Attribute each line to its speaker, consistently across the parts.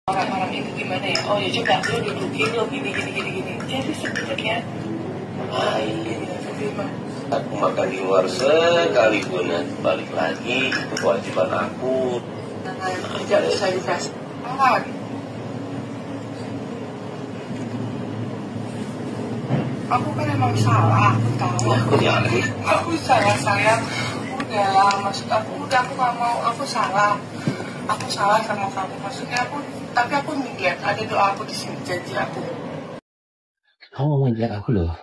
Speaker 1: orang-orang ini gimana ya? Oh ya coba lo dudukin lo gini. Jadi sebenarnya
Speaker 2: aku makan di luar sekalipun balik lagi itu kewajiban aku.
Speaker 1: Kerja usah dikasih. Aku kan emang salah, aku tahu. Aku salah sayang. Udah, maksud aku aku nggak mau, aku salah sama kamu. Maksudnya tapi aku lihat ada doa aku di sini, janji aku.
Speaker 2: Kamu mau lihat aku loh.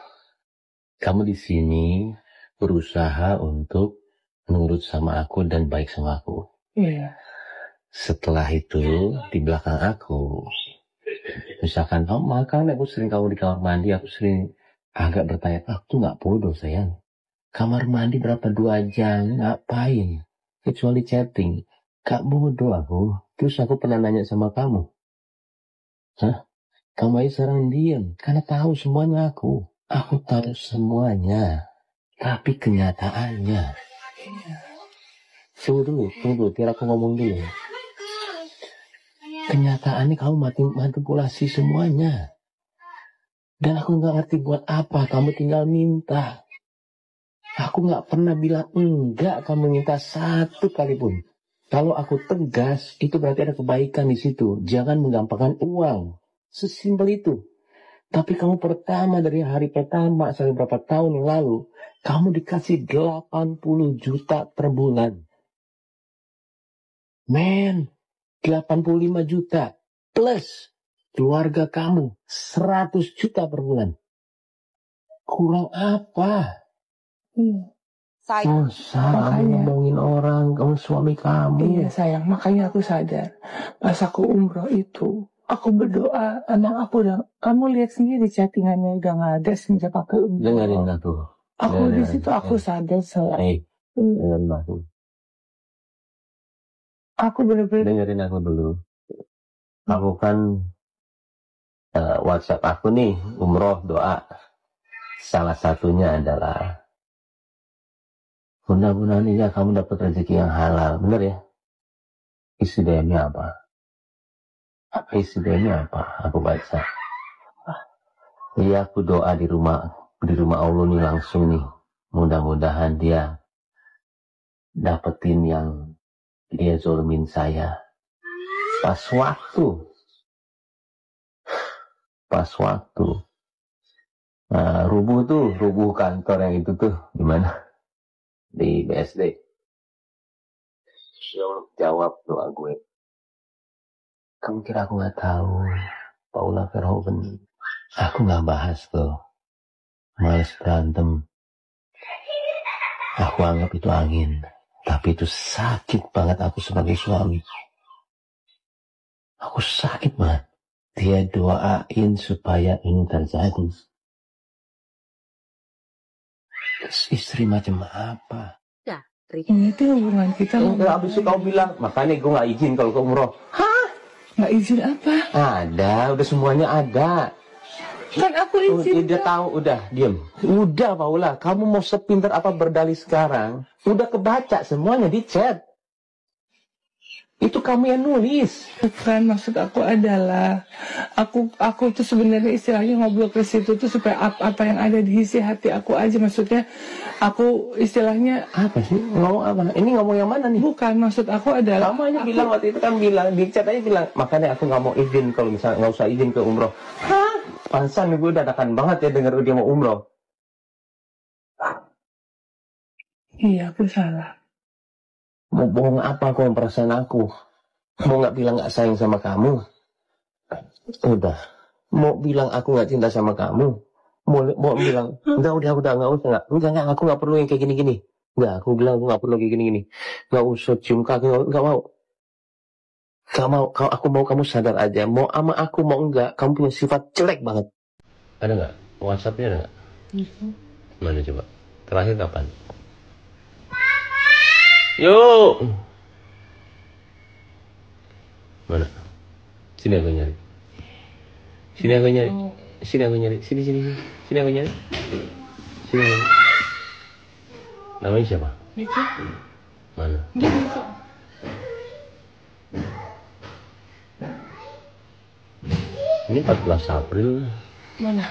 Speaker 2: Kamu di sini berusaha untuk nurut sama aku dan baik sama aku.
Speaker 1: Iya.
Speaker 2: Setelah itu di belakang aku, misalkan kamu makan, aku sering kamu di kamar mandi, aku sering agak bertanya, aku nggak bodoh sayang. Kamar mandi berapa 2 jam, ngapain? Kecuali chatting. Gak bodoh aku. Terus aku pernah nanya sama kamu. Hah? Kamu aja sekarang diam. Karena tahu semuanya aku. Aku tahu semuanya. Tapi kenyataannya. Tunggu dulu. Biar aku ngomong dulu. Kenyataannya kamu manipulasi semuanya. Dan aku gak ngerti buat apa. Kamu tinggal minta. Aku gak pernah bilang enggak kamu minta satu kali pun. Kalau aku tegas, itu berarti ada kebaikan di situ. Jangan menggampangkan uang. Sesimpel itu. Tapi kamu dari hari pertama sampai berapa tahun yang lalu, kamu dikasih 80 juta per bulan. Men, 85 juta. Plus keluarga kamu 100 juta per bulan. Kurang apa?
Speaker 1: Sayang,
Speaker 2: makanya ngomongin orang, kamu suami kamu.
Speaker 1: Iya sayang, makanya aku sadar. Pas aku umroh itu, aku berdoa, emang aku udah, kamu lihat sendiri chattingannya udah nggak ada sejak aku umroh.
Speaker 2: Dengerin aku.
Speaker 1: Aku di situ aku sadar
Speaker 2: Dengerin aku.
Speaker 1: Aku bener-bener.
Speaker 2: Dengerin aku dulu. Aku kan WhatsApp aku nih, umroh doa. Salah satunya adalah mudah-mudahan ya kamu dapat rezeki yang halal, bener ya? Isi DM-nya apa? Isi DM-nya apa? Aku baca. Iya, aku doa di rumah Allah nih langsung nih. Mudah-mudahan dia dapetin yang dia zolimin saya. Pas waktu. Nah, rubuh kantor yang itu tuh, gimana? Di BSD. Jawab doa gue. Kamu kira aku nggak tahu? Paula Verhoeven. Aku nggak bahas tuh. Males berantem. Aku anggap itu angin. Tapi itu sakit banget aku sebagai suami. Aku sakit banget. Dia doain supaya ini terjadi. Istri macam apa?
Speaker 1: Ini tuh hubungan kita.
Speaker 2: Abis itu kamu bilang, makanya gue gak izin kalau ke umroh.
Speaker 1: Hah? Gak izin apa?
Speaker 2: Ada, udah semuanya ada.
Speaker 1: Kan aku izin.
Speaker 2: Udah tahu, udah, diam. Udah Paula, kamu mau sepintar apa berdalih sekarang? Udah kebaca semuanya di chat. Itu kamu yang nulis.
Speaker 1: Bukan, maksud aku adalah aku tuh sebenarnya istilahnya ngobrol ke situ tuh supaya apa yang ada di isi hati aku aja, maksudnya aku istilahnya
Speaker 2: apa sih ngomong apa? Ini ngomong yang mana nih?
Speaker 1: Bukan, maksud aku adalah
Speaker 2: kamu hanya bilang waktu itu kan bilang di chat aja bilang makanya aku nggak mau izin kalau misalnya nggak usah izin ke umroh. Hah? Pansan gue dadakan banget ya dengar dia mau umroh.
Speaker 1: Iya, aku salah.
Speaker 2: Mau bohong apa aku perasaan aku? Mau nggak bilang nggak sayang sama kamu? Udah. Mau bilang aku nggak cinta sama kamu? Mau bilang udah nggak usah nggak aku nggak perlu yang kayak gini. Nggak, aku bilang aku nggak perlu kayak gini. Nggak usah cium kaki, nggak mau. Aku mau kamu sadar aja. Mau ama aku mau enggak, kamu punya sifat jelek banget. Ada nggak? WhatsAppnya ada nggak? Mana coba? Terakhir kapan? Yuk. Mana? Sini aku nyari. Sini aku nyari. Sini aku nyari. Sini aku nyari. Namanya siapa?
Speaker 1: Mika.
Speaker 2: Mana? Ini 14 April.
Speaker 1: Mana?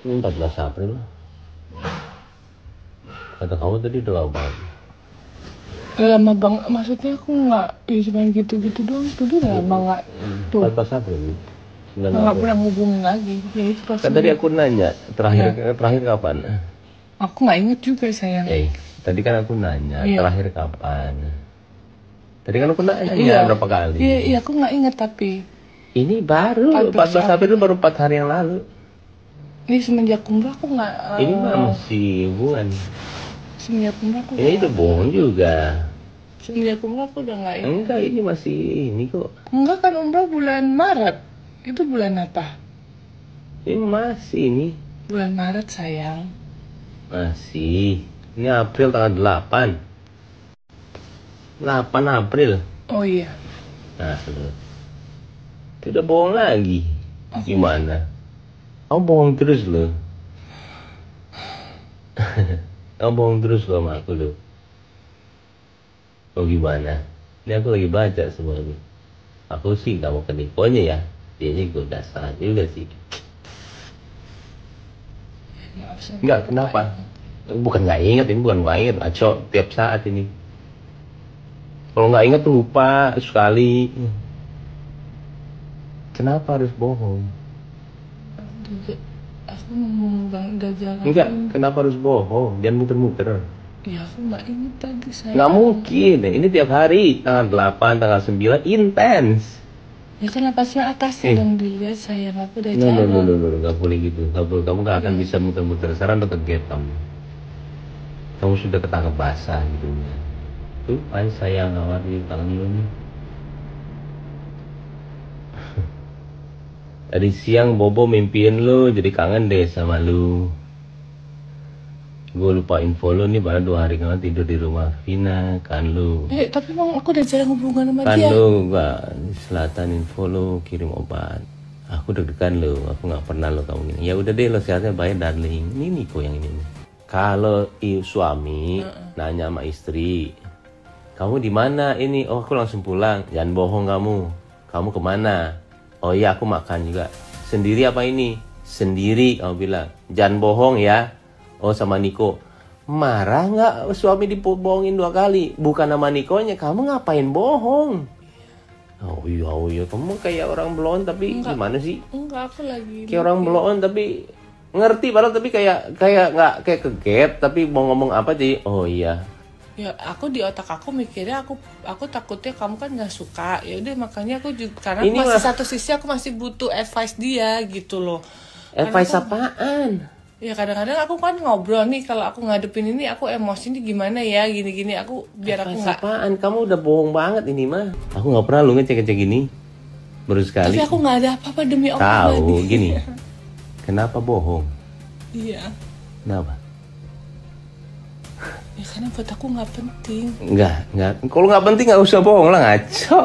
Speaker 2: Ini 14 April. Kata kamu tadi udah lama banget.
Speaker 1: Lama bang, maksudnya aku nggak, ya cuma gitu-gitu doang. Tuh udah lama nggak. Tuh.
Speaker 2: 14 April.
Speaker 1: Nggak pernah hubungin lagi. Ya itu pas.
Speaker 2: Kan tadi aku nanya terakhir kapan?
Speaker 1: Aku nggak inget juga sayang.
Speaker 2: Tadi kan aku nanya terakhir kapan? Tadi kan aku nanya berapa kali?
Speaker 1: Iya, aku nggak inget tapi.
Speaker 2: Ini baru 14 April itu baru 4 hari yang lalu.
Speaker 1: Ini semenjak umrah aku nggak.
Speaker 2: Ini mah masih hubungan.
Speaker 1: Semenjak umrah aku.
Speaker 2: Ini udah bohong juga.
Speaker 1: Semenjak umrah aku udah nggak inget.
Speaker 2: Enggak, ini masih ini kok.
Speaker 1: Enggak kan umrah bulan Maret. Itu bulan apa?
Speaker 2: Ini masih ini.
Speaker 1: Bulan Maret sayang.
Speaker 2: Masih. Ini April tanggal 8. 8 April.
Speaker 1: Oh iya.
Speaker 2: Nah, itu udah bohong lagi. Gimana? Kamu bohong terus loh. Kamu bohong terus loh sama aku loh. Oh gimana? Ini aku lagi baca semua ini. Aku sih gak mau kenipuannya ya. Dianya gue udah salah juga sih. Enggak, kenapa? Bukan gak inget, ini bukan gak inget. Ngaco tiap saat ini. Kalau gak inget tuh lupa sekali. Kenapa harus bohong?
Speaker 1: Aku udah jalan.
Speaker 2: Enggak, kenapa harus bohong? Jangan muter-muter.
Speaker 1: Ya aku gak inget tadi sayang.
Speaker 2: Nggak mungkin, ini tiap hari. Tanggal 8, tanggal 9, intens.
Speaker 1: Ya kan napasnya atasnya dong dilihat sayang, aku udah jalan.
Speaker 2: Nggak boleh gitu. Nggak boleh. Kamu nggak akan bisa muter-muter. Sekarang udah ke kamu. Kamu sudah ketangkep basah gitu. Tuh, ay sayang awal di tangan lu nih. Tadi siang Bobo mimpiin lu, jadi kangen deh sama lu. Gue lupa info lu nih, baru 2 hari kemarin tidur di rumah Vina, kan lu.
Speaker 1: Tapi emang aku udah jarang hubungan sama
Speaker 2: kan
Speaker 1: dia.
Speaker 2: Kan lu gak di selatan info lu kirim obat. Aku deg-degan lu, aku gak pernah lu kamu gini. Ya udah deh lo sehatnya baik darling. Ini Niko yang ini. Kalau suami nanya sama istri, kamu di mana ini? Oh aku langsung pulang. Jangan bohong kamu. Kamu kemana? Oh iya aku makan juga. Sendiri apa ini? Sendiri kamu bilang. Jangan bohong ya. Oh sama Niko. Marah nggak suami dibohongin 2 kali? Bukan sama Nikonya. Kamu ngapain bohong? Oh iya. Kamu kayak orang belon tapi gimana sih?
Speaker 1: Enggak, aku lagi.
Speaker 2: Kayak orang belon tapi ngerti padahal tapi kayak nggak kayak kegap tapi mau ngomong apa sih? Oh iya.
Speaker 1: Ya aku di otak aku mikirnya aku takutnya kamu kan nggak suka. Ya udah makanya aku juga karena ini masih satu sisi aku masih butuh advice dia gitu loh.
Speaker 2: Advice apaan?
Speaker 1: Ya kadang-kadang aku kan ngobrol nih kalau aku ngadepin ini aku emosi nih gimana ya gini-gini aku biar aku nggak.
Speaker 2: Apaan? Kamu udah bohong banget ini mah. Aku nggak pernah lu ngecek gini. Baru sekali.
Speaker 1: Tapi aku nggak ada apa-apa demi Allah.
Speaker 2: Tahu gini. Kenapa bohong?
Speaker 1: Iya.
Speaker 2: Kenapa?
Speaker 1: Ya karena buat aku nggak penting.
Speaker 2: Enggak. Kalau nggak penting nggak usah bohong lah, ngaco.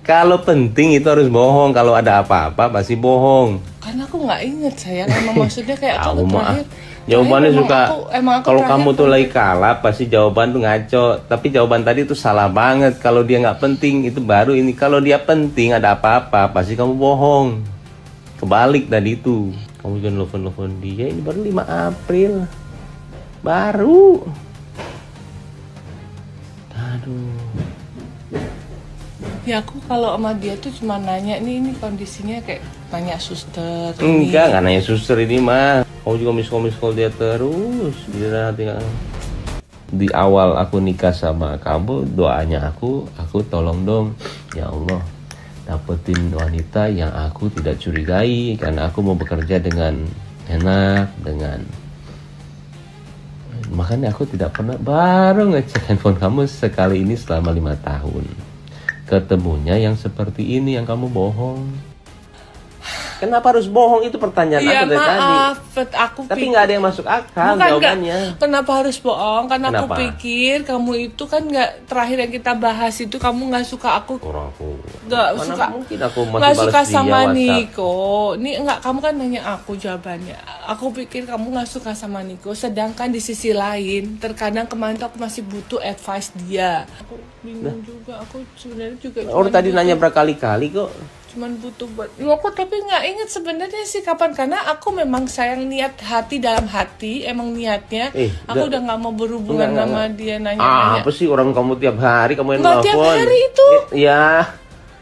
Speaker 2: Kalau penting itu harus bohong. Kalau ada apa-apa pasti bohong.
Speaker 1: Karena aku nggak inget sayang. Emang maksudnya kayak aku terakhir.
Speaker 2: Jawabannya suka. Kalau kamu tuh lagi kalap pasti jawaban tuh ngaco. Tapi jawaban tadi tuh salah banget. Kalau dia nggak penting itu baru ini. Kalau dia penting ada apa-apa pasti kamu bohong. Kebalik tadi itu. Kamu jangan telepon dia. Ini baru 5 April. Baru. Aduh.
Speaker 1: Ya aku kalau sama dia tuh cuma nanya ini kondisinya kayak nanya suster.
Speaker 2: Enggak nanya suster ini mah. Kamu juga miss call dia terus. Di awal aku nikah sama kamu, doanya aku tolong dong ya Allah dapetin wanita yang aku tidak curigai karena aku mau bekerja dengan enak makanya aku tidak pernah baru ngecek handphone kamu sekali ini selama 5 tahun. Ketemunya yang seperti ini yang kamu bohong. Kenapa harus bohong? Itu pertanyaan
Speaker 1: Iya
Speaker 2: aku dari tadi.
Speaker 1: maaf, aku
Speaker 2: Tapi nggak ada yang masuk akal
Speaker 1: bukan
Speaker 2: jawabannya.
Speaker 1: Kenapa harus bohong? Karena aku
Speaker 2: Kenapa?
Speaker 1: pikir kamu itu kan nggak, terakhir yang kita bahas itu kamu nggak suka aku.
Speaker 2: Orang aku
Speaker 1: Nggak
Speaker 2: mana
Speaker 1: suka.
Speaker 2: mungkin aku masih
Speaker 1: Nggak
Speaker 2: balas
Speaker 1: suka
Speaker 2: dia
Speaker 1: sama
Speaker 2: WhatsApp.
Speaker 1: Niko. Ini enggak, kamu kan nanya aku jawabannya. Aku pikir kamu nggak suka sama Niko. Sedangkan di sisi lain, terkadang kemarin tuh aku masih butuh advice dia. Aku bingung juga. Aku sebenarnya juga.
Speaker 2: Orang tadi nanya berkali-kali kok.
Speaker 1: Cuman butuh buat aku, tapi nggak inget sebenarnya sih kapan, karena aku memang sayang, niat hati dalam hati emang niatnya aku udah nggak mau berhubungan sama dia. Nanya-nanya
Speaker 2: apa sih orang kamu tiap hari kamu yang
Speaker 1: nggak tiap
Speaker 2: nelfon?
Speaker 1: hari itu
Speaker 2: Ya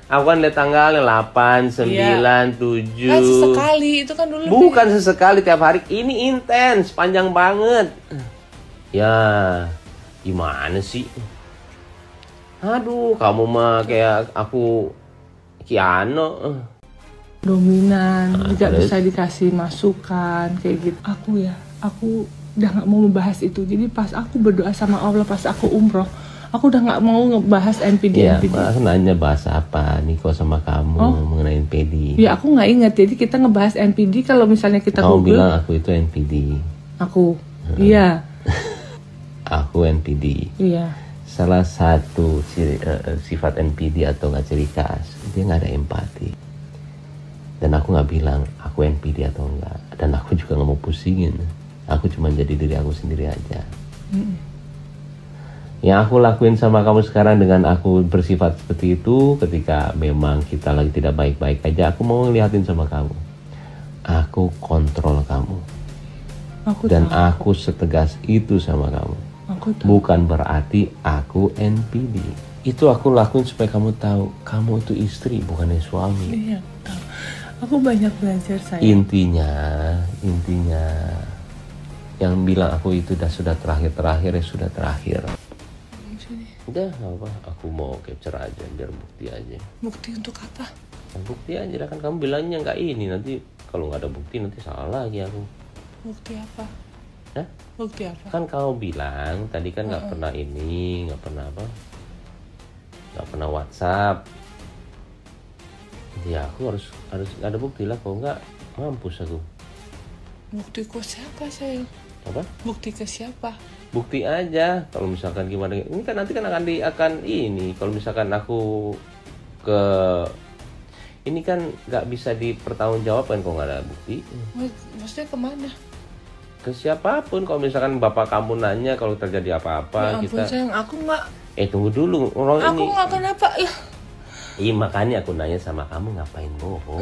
Speaker 2: aku kan lihat tanggalnya 8, 9, 7
Speaker 1: kan sesekali itu kan dulu.
Speaker 2: Bukan sesekali, tiap hari. Ini intens, panjang banget. Ya gimana sih? Aduh, kamu mah kayak aku Kiano.
Speaker 1: Dominan, tidak
Speaker 2: terus?
Speaker 1: bisa dikasih masukan kayak gitu. Aku udah nggak mau membahas itu. Jadi pas aku berdoa sama Allah, pas aku umroh, aku udah nggak mau ngebahas NPD.
Speaker 2: Ya, Mas nanya bahas apa Niko sama kamu mengenai NPD.
Speaker 1: Ya aku nggak ingat. Jadi kita ngebahas NPD kalau misalnya kita
Speaker 2: kamu
Speaker 1: Google.
Speaker 2: bilang aku itu NPD.
Speaker 1: Aku, iya.
Speaker 2: Aku NPD.
Speaker 1: Iya.
Speaker 2: Salah satu sifat NPD atau nggak ciri khas, dia nggak ada empati. Dan aku nggak bilang aku NPD atau enggak. Dan aku juga nggak mau pusingin. Aku cuma jadi diri aku sendiri aja. Yang aku lakuin sama kamu sekarang dengan aku bersifat seperti itu, ketika memang kita lagi tidak baik-baik aja, aku mau ngeliatin sama kamu. Aku kontrol kamu. Dan aku setegas itu sama kamu. Bukan berarti aku NPD. Itu aku lakuin supaya kamu tahu, kamu itu istri bukannya suami.
Speaker 1: Iya, tahu. Aku banyak belajar saya.
Speaker 2: Intinya yang bilang aku itu sudah terakhir ya sudah terakhir. Udah nggak apa, aku mau capture aja biar bukti aja.
Speaker 1: Bukti untuk apa?
Speaker 2: Nah, bukti aja kan kamu bilangnya nggak ini, nanti kalau nggak ada bukti nanti salah lagi aku.
Speaker 1: Bukti apa?
Speaker 2: Hah?
Speaker 1: Bukti apa?
Speaker 2: Kan kamu bilang tadi kan nggak pernah ini, nggak pernah apa, nggak pernah WhatsApp. Ya aku harus ada bukti lah, kalau nggak mampus aku.
Speaker 1: Bukti ke siapa sayang?
Speaker 2: Apa?
Speaker 1: Bukti ke siapa?
Speaker 2: Bukti aja. Kalau misalkan gimana? Ini kan nanti kan akan ini. Kalau misalkan aku ke ini kan nggak bisa dipertanggungjawabkan kalau nggak ada bukti.
Speaker 1: Maksudnya kemana?
Speaker 2: Ke siapapun. Kalau misalkan bapak kamu nanya kalau terjadi apa-apa,
Speaker 1: Ya ampun,
Speaker 2: kita.
Speaker 1: sayang, aku nggak.
Speaker 2: Tunggu dulu.
Speaker 1: Aku nggak kenapa lah.
Speaker 2: Iya makanya aku nanya sama kamu ngapain bohong.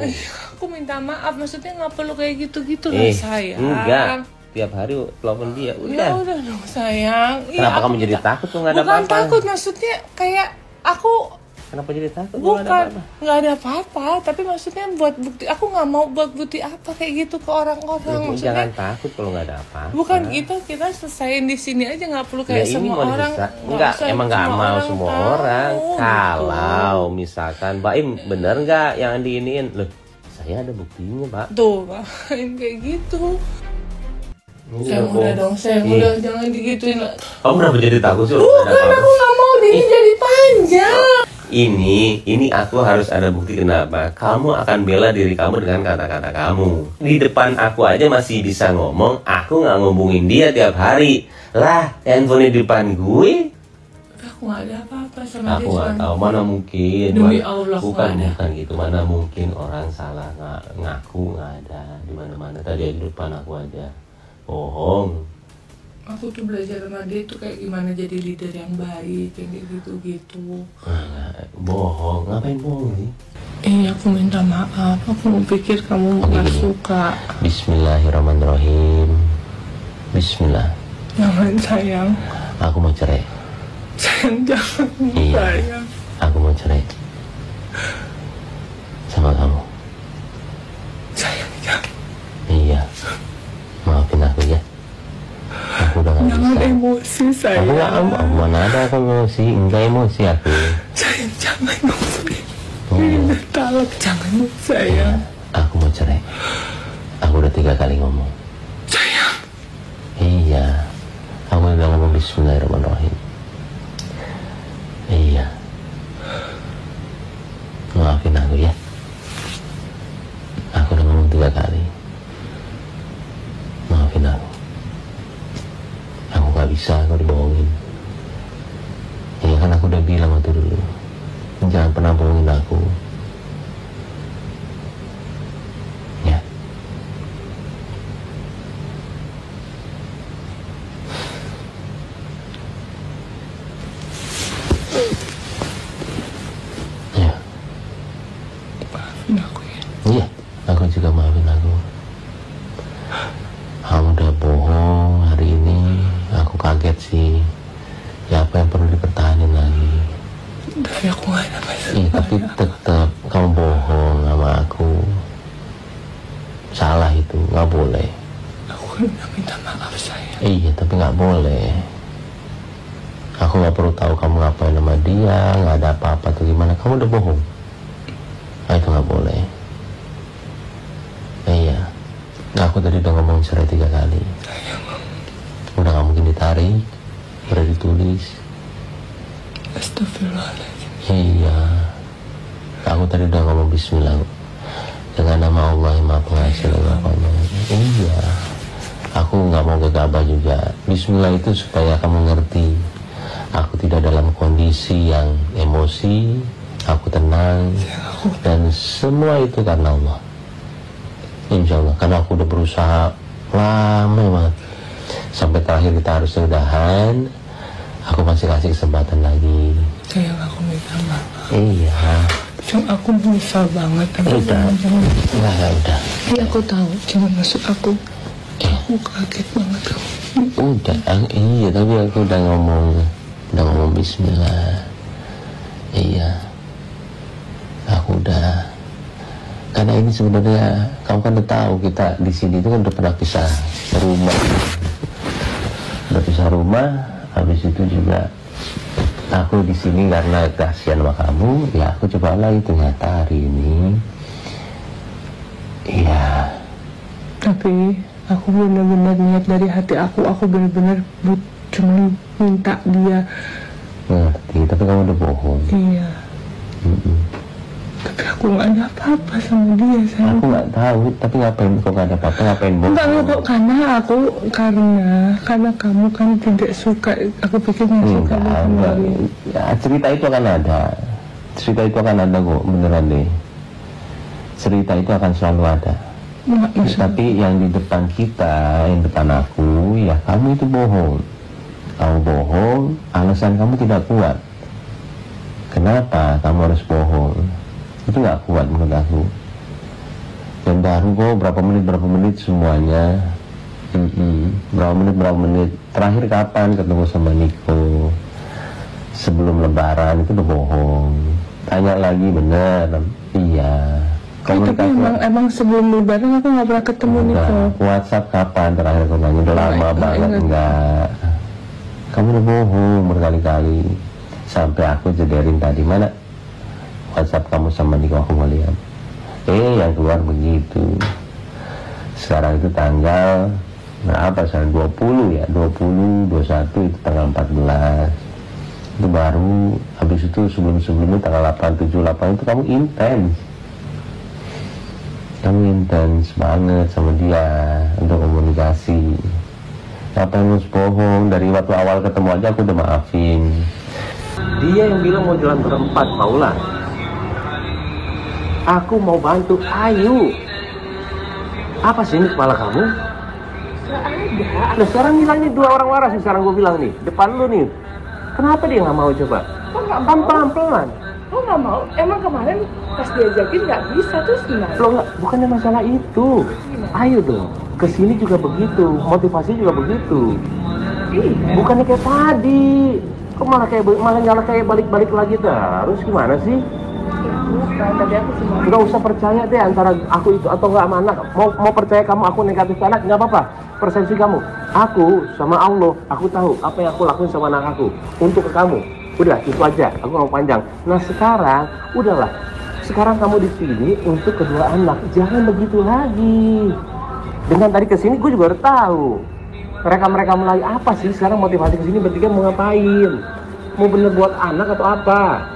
Speaker 1: Aku minta maaf, maksudnya nggak perlu kayak gitu-gitu lah sayang.
Speaker 2: Enggak, tiap hari telepon dia.
Speaker 1: Ya udah dong sayang.
Speaker 2: Kenapa kamu jadi takut tuh nggak ada apa-apa?
Speaker 1: Bukan takut, maksudnya kayak aku.
Speaker 2: Kenapa jadi takut?
Speaker 1: Bukan, nggak ada apa-apa. Tapi maksudnya buat bukti, aku nggak mau buat bukti apa kayak gitu ke orang-orang.
Speaker 2: Jangan takut kalau nggak ada apa-apa.
Speaker 1: Bukan gitu, kita selesaiin di sini aja, nggak perlu kayak semua orang.
Speaker 2: Enggak, emang nggak mau semua orang. Kalau misalkan Mbak Im bener nggak yang diiniin, loh saya ada buktinya Pak.
Speaker 1: Tuh, main kayak gitu. Saya udah dong, saya udah jangan digituin.
Speaker 2: Kamu kenapa jadi takut sih?
Speaker 1: Bukan, aku nggak mau ini jadi panjang.
Speaker 2: Ini aku harus ada bukti. Kenapa? Kamu akan bela diri kamu dengan kata-kata kamu. Di depan aku aja masih bisa ngomong, aku nggak ngomongin dia tiap hari. Lah, handphone di depan gue.
Speaker 1: Aku nggak ada apa-apa sama dia.
Speaker 2: Aku nggak tahu, mana mungkin.
Speaker 1: Demi Allah,
Speaker 2: bukan gitu. Mana mungkin orang salah ngaku nggak ada di mana-mana. Tadi di depan aku aja. Bohong.
Speaker 1: Aku tuh belajar sama dia tuh kayak gimana jadi leader yang baik, kayak gitu-gitu.
Speaker 2: Bohong, ngapain bohong sih?
Speaker 1: Aku minta maaf, aku pikir kamu nggak suka.
Speaker 2: Bismillahirrahmanirrahim. Bismillah.
Speaker 1: Jangan sayang.
Speaker 2: Aku mau cerai.
Speaker 1: Sayang, jangan sayang.
Speaker 2: Aku mau cerai sama kamu.
Speaker 1: Sayang, jangan.
Speaker 2: Iya. Maafin aku ya. Aku udah gak
Speaker 1: jangan
Speaker 2: bisa.
Speaker 1: Emosi sayang.
Speaker 2: Aku gak, mana ada aku emosi. Enggak emosi aku.
Speaker 1: Sayang, jangan emosi. Ini talak, jangan sayang.
Speaker 2: Aku mau cerai. Aku udah 3 kali ngomong.
Speaker 1: Sayang.
Speaker 2: Iya. Aku udah ngomong Bismillahirrahmanirrahim. Iya. Maafin aku ya. Aku udah ngomong bilang waktu dulu, jangan pernah bohongin aku. Ya. Ya.
Speaker 1: Maafin aku ya.
Speaker 2: Iya, aku juga maafin aku. Kamu udah bohong hari ini, aku kaget sih. Ya apa yang perlu dipertahankan lagi?
Speaker 1: Tapi aku gak ada masalah.
Speaker 2: Iya, tapi tetap kamu bohong sama aku. Salah itu, nggak boleh.
Speaker 1: Aku kan udah minta maaf sayang.
Speaker 2: Iya, tapi nggak boleh. Aku nggak perlu tahu kamu ngapain sama dia, nggak ada apa-apa tuh gimana. Kamu udah bohong. Nah, itu nggak boleh. Iya. Nah, aku tadi udah ngomong cerai 3 kali.
Speaker 1: Sayang.
Speaker 2: Udah nggak mungkin ditarik, udah ditulis.
Speaker 1: Astagfirullahaladzim.
Speaker 2: Iya. Aku tadi udah ngomong bismillah. Dengan nama Allah yang Maha Pengasih lagi apa-apa. Iya. Aku nggak mau gegabah juga. Bismillah itu supaya kamu ngerti. Aku tidak dalam kondisi yang emosi. Aku tenang. Dan semua itu karena Allah. Insya Allah. Karena aku udah berusaha lama banget. Sampai terakhir kita harus udahan. Aku masih kasih kesempatan lagi.
Speaker 1: Sayang, aku minta maaf.
Speaker 2: Iya.
Speaker 1: Cuma aku menyesal banget.
Speaker 2: Udah. Udah.
Speaker 1: Iya, aku tahu. Cuma maksud aku. Aku kaget banget kamu.
Speaker 2: Udah. Iya, tapi aku udah ngomong bismillah. Iya. Aku udah. Karena ini sebenarnya kamu kan udah tahu kita di sini itu kan udah pernah pisah rumah. Udah pisah rumah. Habis itu juga aku di sini karena kasihan sama kamu, ya aku coba lagi ternyata hari ini. Iya.
Speaker 1: Tapi aku benar-benar niat dari hati aku benar-benar cuma minta dia.
Speaker 2: Ngerti, tapi kamu udah bohong.
Speaker 1: Iya. Tapi aku nggak ada apa-apa sama dia, sayang.
Speaker 2: Aku nggak tahu, tapi ngapain kok nggak ada apa-apa, ngapain bohong?
Speaker 1: Enggak, karena kamu kan tidak suka. Aku pikir nggak suka kembali.
Speaker 2: Ya, cerita itu akan ada. Cerita itu akan ada kok, beneran deh. Cerita itu akan selalu ada. Tapi yang di depan kita, yang depan aku, ya kamu itu bohong. Kamu bohong, alasan kamu tidak kuat. Kenapa kamu harus bohong? Itu nggak kuat menurut aku. Dan baru kok berapa menit semuanya. Berapa menit terakhir kapan ketemu sama Niko? Sebelum lebaran itu udah bohong. Tanya lagi bener. Iya.
Speaker 1: Tapi emang sebelum lebaran aku nggak pernah ketemu Niko.
Speaker 2: WhatsApp kapan terakhir kamu nanya? Udah lama banget. Enggak. Kamu udah bohong berkali-kali. Sampai aku jederin tadi, mana WhatsApp kamu sama Niko, aku mau lihat. Yang keluar begitu. Sekarang itu tanggal berapa sekarang? 20 ya, 20, 21 itu tanggal 14. Itu baru, habis itu sebelum-sebelumnya tanggal 8, 7, 8 itu kamu intens. Kamu intens banget sama dia untuk komunikasi. Apa yang harus bohong? Dari waktu awal ketemu aja aku udah maafin. Dia yang bilang mau jalan berempat, Paula. Aku mau bantu, ayo. Apa sih ini kepala kamu?
Speaker 1: Gak ada.
Speaker 2: Nah sekarang bilangnya 2 orang waras nih, sekarang gue bilang nih, depan lu nih. Kenapa dia nggak mau coba?
Speaker 1: Kok nggak mau?
Speaker 2: Pelan-pelan.
Speaker 1: Kok nggak mau? Emang kemarin pas diajakin nggak bisa, terus gimana?
Speaker 2: Lo nggak, bukannya masalah itu. Ayo dong, kesini juga begitu, motivasi juga begitu.
Speaker 1: Iya.
Speaker 2: Bukannya kayak tadi. Kok malah kayak balik-balik lagi terus, gimana sih?
Speaker 1: Bukan, tadi aku cuma
Speaker 2: Nggak usah percaya deh antara aku itu atau nggak sama anak. Mau percaya kamu aku negatif ke anak, nggak apa-apa. Persepsi kamu. Aku sama Allah, aku tahu apa yang aku lakuin sama anak aku untuk ke kamu. Udah, itu aja. Aku nggak mau panjang. Nah sekarang, udahlah. Sekarang kamu di sini untuk kedua anak. Jangan begitu lagi. Dengan tadi kesini, gue juga udah tahu. Mereka mulai apa sih sekarang motivasi kesini bertiga mau ngapain? Mau bener buat anak atau apa?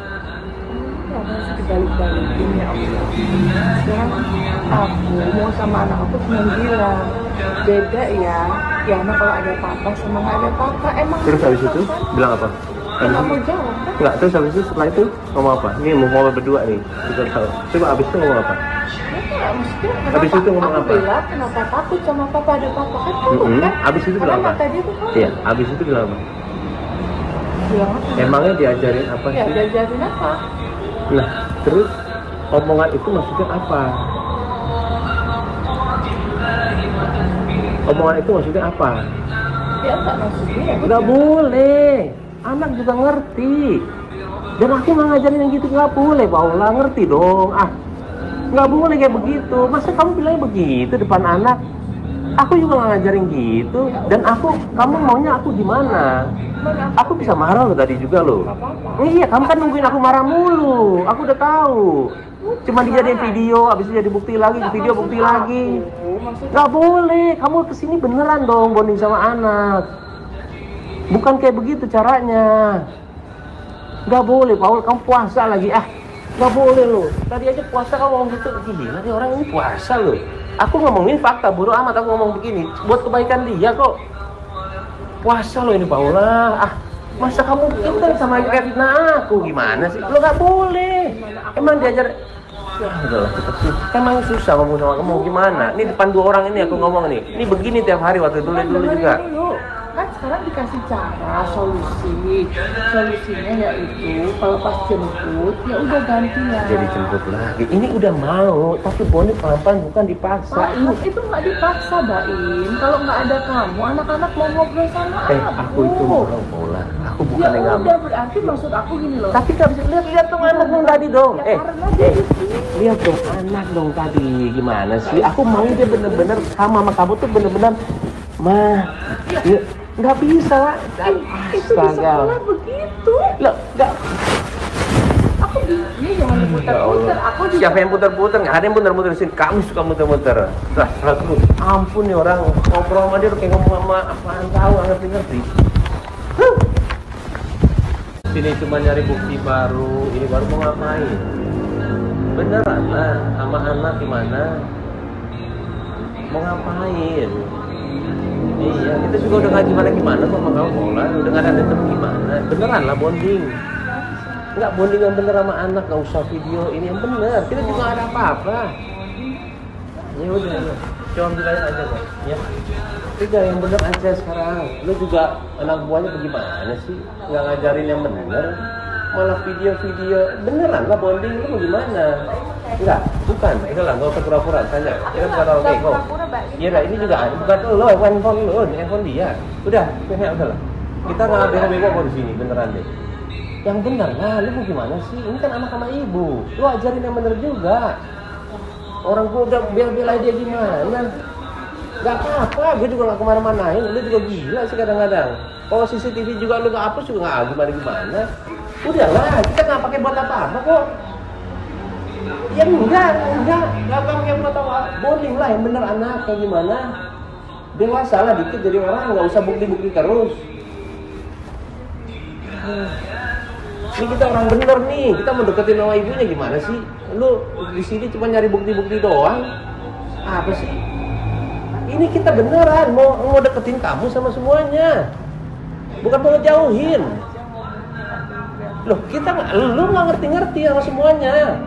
Speaker 1: harus dibalik-balikin ya Allah. Sekarang aku mau sama anak aku cuma bilang beda ya. Ya anak kalau ada papa sama nggak ada papa emang.
Speaker 2: Terus habis itu bilang apa?
Speaker 1: nggak mau jawab kan?
Speaker 2: Nggak, terus habis itu setelah itu ngomong apa? Ini mau ngomong berdua nih, kita tahu. Coba habis itu ngomong apa?
Speaker 1: Ya, maksudnya
Speaker 2: Habis itu ngomong
Speaker 1: aku
Speaker 2: apa?
Speaker 1: bilang kenapa takut sama papa, ada papa kan tahu kan?
Speaker 2: Habis itu
Speaker 1: karena
Speaker 2: bilang apa?
Speaker 1: mata dia tuh tahu.
Speaker 2: Iya, habis itu bilang apa?
Speaker 1: Bilang apa?
Speaker 2: Emangnya diajarin apa
Speaker 1: Ya,
Speaker 2: sih?
Speaker 1: diajarin apa?
Speaker 2: Nah, terus omongan itu maksudnya apa? Omongan itu maksudnya apa?
Speaker 1: Ya enggak maksudnya ya.
Speaker 2: Nggak boleh. Anak juga ngerti. Dan aku nggak ngajarin yang gitu, nggak boleh, Paula, ngerti dong. Nggak boleh kayak begitu. Masa kamu bilangnya begitu depan anak? Aku juga nggak ngajarin gitu. Dan kamu maunya aku gimana? Aku bisa marah loh tadi juga loh. Iya, kamu kan nungguin aku marah mulu. Aku udah tahu. Cuma dijadiin video, habis itu jadi bukti lagi, video bukti lagi. Nggak boleh. Kamu kesini beneran dong bonding sama anak. Bukan kayak begitu caranya. Nggak boleh, Paul. Kamu puasa lagi. Nggak boleh loh. Tadi aja puasa kamu ngomong gitu. Gila nih orang ini puasa loh. Aku ngomongin fakta, bodo amat aku ngomong begini. Buat kebaikan dia kok. Puasa loh ini, Paula. Masa kamu kita sama kayak fitnah aku gimana sih? Lo nggak boleh. Emang diajar. Ya udahlah, emang susah ngomong sama kamu gimana? Ini depan dua orang ini aku ngomong nih. Ini begini tiap hari waktu dulu juga.
Speaker 1: Kan sekarang dikasih cara, solusinya yaitu kalau pas jemput ya udah gantian.
Speaker 2: Jadi jemput lagi. Ini udah mau, tapi bonding pelan-pelan bukan dipaksa.
Speaker 1: Itu nggak dipaksa, Baim. Kalau nggak ada kamu, anak-anak mau ngobrol sama
Speaker 2: aku itu mau bola. Aku bukan yang nggak.
Speaker 1: Udah berarti maksud aku gini loh.
Speaker 2: Tapi nggak bisa lihat dong anak dong tadi dong. Lihat dong anak dong tadi gimana sih? Aku mau dia bener-bener sama kamu tuh bener-bener nggak bisa.
Speaker 1: Itu di sekolah begitu.
Speaker 2: Loh, nggak.
Speaker 1: Aku ini jangan putar-putar.
Speaker 2: Siapa yang putar-putar? Nggak ada yang putar-putar di sini. Kamu suka muter-muter. Ampun nih orang ngobrol sama dia kayak ngomong sama apaan tahu nggak ngerti-ngerti. Sini cuma nyari bukti baru. Ini baru mau ngapain? Beneran lah sama anak gimana? Mau ngapain? Iya, kita juga udah nggak gimana kok sama kamu Paula. Udah nggak ada dendam gimana? Beneran lah bonding. Nggak bonding yang bener sama anak, nggak usah video ini yang bener. Kita juga nggak ada apa-apa. Ya udah, coba bilangin aja kok. Ya, tiga yang bener aja sekarang. Lu juga anak buahnya bagaimana sih? Nggak ngajarin yang bener, malah video-video beneran lah bonding. Lu mau gimana? Enggak, bukan. Udah lah, nggak usah pura-pura tanya. Kita bukan orang bego. Iya lah, ini juga bukan lo, handphone lo, handphone dia. Udah, udah lah. Kita nggak bego-bego kok di sini, beneran deh. Yang bener lah, lu mau gimana sih? Ini kan anak sama ibu. Lu ajarin yang bener juga. Orang gua udah bela-bela dia gimana? Gak apa-apa, gue juga gak kemana-manain. Lu juga gila sih kadang-kadang. Kalau CCTV juga lu gak hapus juga gak gimana-gimana. Udahlah, kita gak pakai buat apa-apa kok. Ya enggak pakai buat apa. Bonding lah yang bener anak kayak gimana. Dewasa lah dikit jadi orang, gak usah bukti-bukti terus. Ini kita orang bener nih, kita mau deketin sama ibunya gimana sih? Lu di sini cuma nyari bukti-bukti doang. Apa sih? Ini kita beneran mau deketin kamu sama semuanya. Bukan mau ngejauhin. Loh, lu nggak ngerti-ngerti sama semuanya.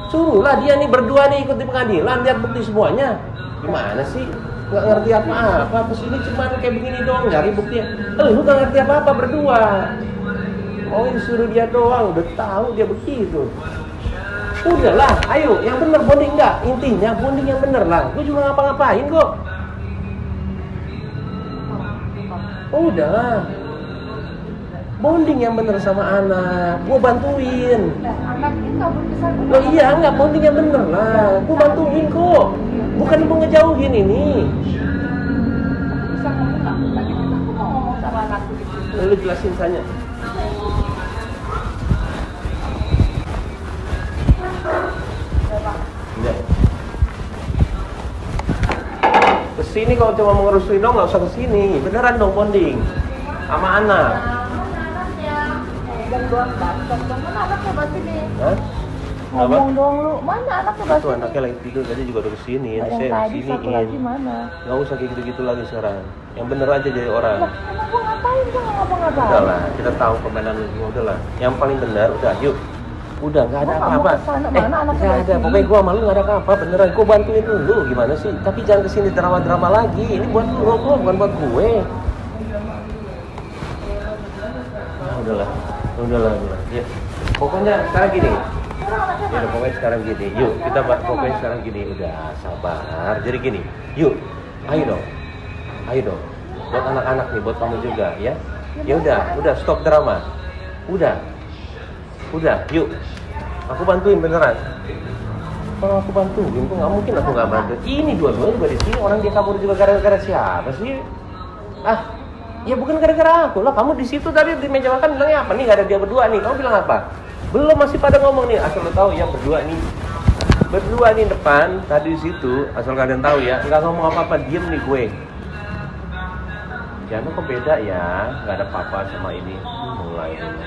Speaker 2: Suruhlah dia nih berdua nih ikut di pengadilan, lihat bukti semuanya. Gimana sih? Nggak ngerti apa-apa, kesini cuma kayak begini doang, nyari bukti. Lu nggak ngerti apa-apa berdua. Oh, disuruh dia doang, udah tahu dia begitu. Udahlah, ayo, yang bener bonding enggak? Intinya bonding yang bener lah. Gue juga ngapa-ngapain kok. Udahlah. Bonding yang bener sama anak. Gue bantuin.
Speaker 1: Anak ini kabur besar.
Speaker 2: Oh iya, enggak bonding yang bener lah. Gue bantuin kok. Bukan mau ngejauhin ini.
Speaker 1: Bisa ngomong nggak? Tadi kan aku mau ngomong sama anakku di situ.
Speaker 2: Lu jelasin saja. Ya. Kesini kalau cuma mengurusin dong, nggak usah kesini. Beneran dong bonding sama anak.
Speaker 1: Anaknya jam 12, mana anaknya pasti nih?
Speaker 2: Hah?
Speaker 3: Ngomong dong lu. Mana anaknya bahas
Speaker 2: Itu anaknya lagi tidur, tadi juga udah kesini.
Speaker 3: Yang
Speaker 2: Saya
Speaker 3: tadi
Speaker 2: kesini.
Speaker 3: satu lagi mana?
Speaker 2: Gak usah kayak gitu-gitu lagi sekarang. Yang bener aja jadi orang.
Speaker 3: Lah, emang gua ngapain? Gua nggak ngapa-ngapain.
Speaker 2: Udahlah, kita tahu permainan lu semua. Udahlah, yang paling benar udah, yuk. Udah, nggak ada
Speaker 3: Gua nggak
Speaker 2: apa-apa.
Speaker 3: mau kesana, mana anaknya
Speaker 2: Nggak ada.
Speaker 3: lagi?
Speaker 2: Pokoknya gua malu nggak ada apa-apa. Beneran, gua bantuin lu. Gimana sih? Tapi jangan kesini drama-drama lagi. Ini buat lu, bukan buat gue. Udahlah. Ya. Pokoknya sekarang gini. Ya udah, pokoknya sekarang gini. Yuk, kita pokoknya sekarang gini. Udah, sabar. Jadi gini. Yuk, ayo dong. Buat anak-anak nih, buat kamu juga, ya. Ya udah, stop drama. Udah, yuk. Aku bantuin beneran. Kalau aku bantuin, kok nggak mungkin aku nggak bantu. Ini dua-duanya juga di sini. Orang dia kabur juga gara-gara siapa sih? Ya bukan gara-gara aku lah. Kamu di situ tadi di meja makan bilangnya apa nih? Gak ada dia berdua nih. Kamu bilang apa? Belum, masih pada ngomong nih. Asal lo tahu ya, berdua nih depan tadi di situ. Asal kalian tahu ya, nggak ngomong apa-apa, diem nih gue. Jangan kok beda ya, nggak ada apa-apa sama ini. Mulai dulu.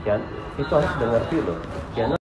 Speaker 2: Jangan, itu harus udah ngerti loh. Jangan